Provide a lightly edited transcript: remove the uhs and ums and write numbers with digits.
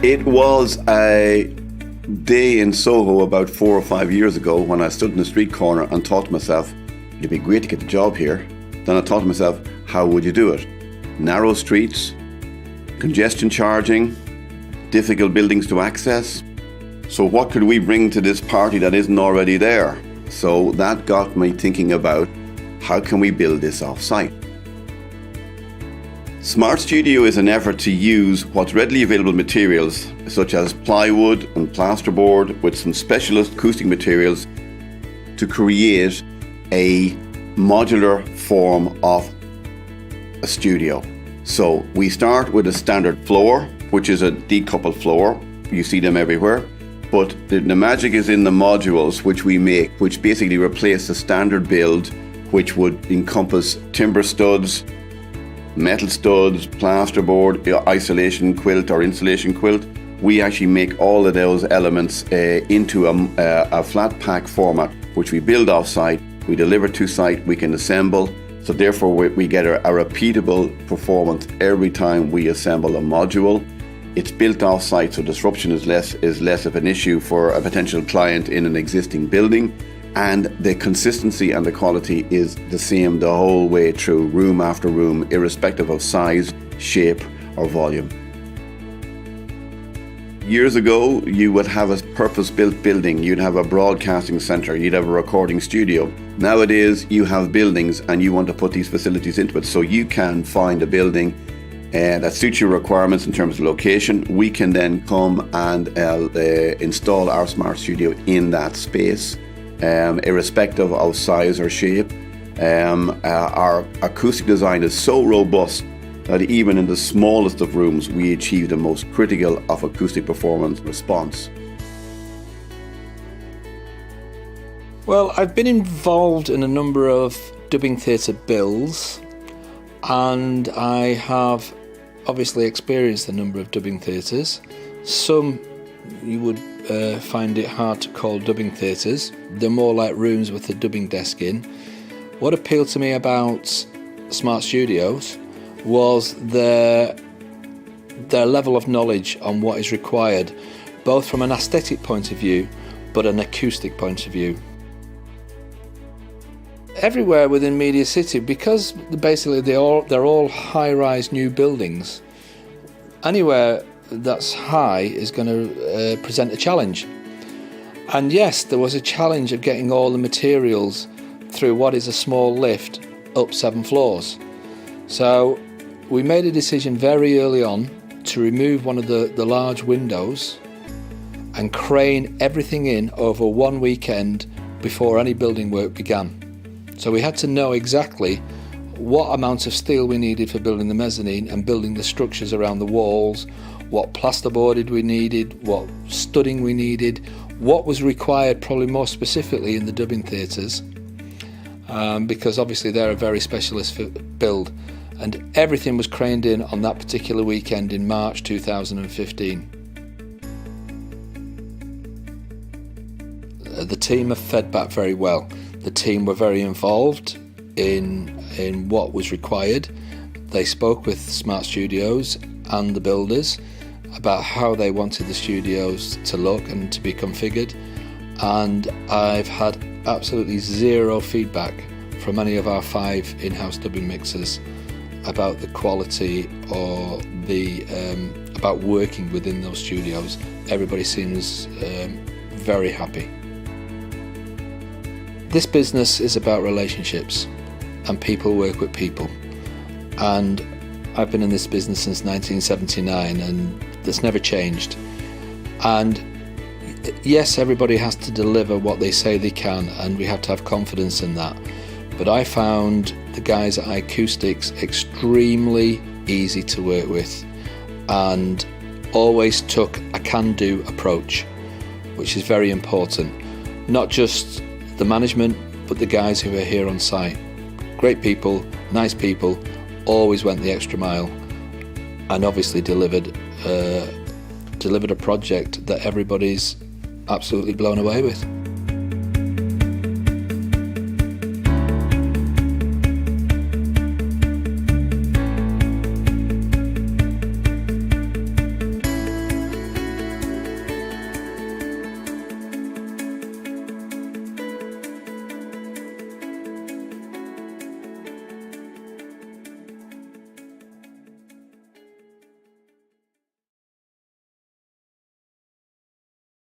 It was a day in Soho about 4 or 5 years ago when I stood in the street corner and thought to myself, it'd be great to get the job here. Then I thought to myself, how would you do it? Narrow streets, congestion charging, difficult buildings to access. So what could we bring to this party that isn't already there? So that got me thinking about how can we build this off-site? Smart Studio is an effort to use what's readily available materials such as plywood and plasterboard with some specialist acoustic materials to create a modular form of a studio. So we start with a standard floor, which is a decoupled floor. You see them everywhere. But the magic is in the modules which we make, which basically replace the standard build, which would encompass timber studs, metal studs, plasterboard, isolation quilt or insulation quilt. We actually make all of those elements into a flat pack format, which we build off-site, we deliver to site, we can assemble. So therefore we get a repeatable performance every time we assemble a module. It's built off-site, so disruption is less of an issue for a potential client in an existing building. And the consistency and the quality is the same the whole way through, room after room, irrespective of size, shape or volume. Years ago, you would have a purpose-built building, you'd have a broadcasting centre, you'd have a recording studio. Nowadays, you have buildings and you want to put these facilities into it, so you can find a building that suits your requirements in terms of location. We can then come and install our Smart Studio in that space. Irrespective of size or shape. Our acoustic design is so robust that even in the smallest of rooms we achieve the most critical of acoustic performance response. Well, I've been involved in a number of dubbing theatre builds, and I have obviously experienced a number of dubbing theatres. Some you would find it hard to call dubbing theatres. They're more like rooms with a dubbing desk in. What appealed to me about Smart Studios was their level of knowledge on what is required, both from an aesthetic point of view but an acoustic point of view. Everywhere within Media City, because basically they're all high-rise new buildings, anywhere that's high is going to present a challenge. And yes, there was a challenge of getting all the materials through what is a small lift up 7 floors. So we made a decision very early on to remove one of the large windows and crane everything in over one weekend before any building work began. So we had to know exactly what amount of steel we needed for building the mezzanine and building the structures around the walls, what plasterboard we needed, what studding we needed, what was required probably more specifically in the dubbing theatres, because obviously they're a very specialist build, and everything was craned in on that particular weekend in March 2015. The team have fed back very well. The team were very involved in what was required. They spoke with Smart Studios and the builders about how they wanted the studios to look and to be configured, and I've had absolutely zero feedback from any of our 5 in-house dubbing mixers about the quality or about working within those studios. Everybody seems very happy. This business is about relationships, and people work with people, and I've been in this business since 1979 and that's never changed. And yes, everybody has to deliver what they say they can, and we have to have confidence in that, but I found the guys at Acoustics extremely easy to work with and always took a can-do approach, which is very important. Not just the management, but the guys who are here on site. Great people, nice people, always went the extra mile, and obviously delivered a project that everybody's absolutely blown away with.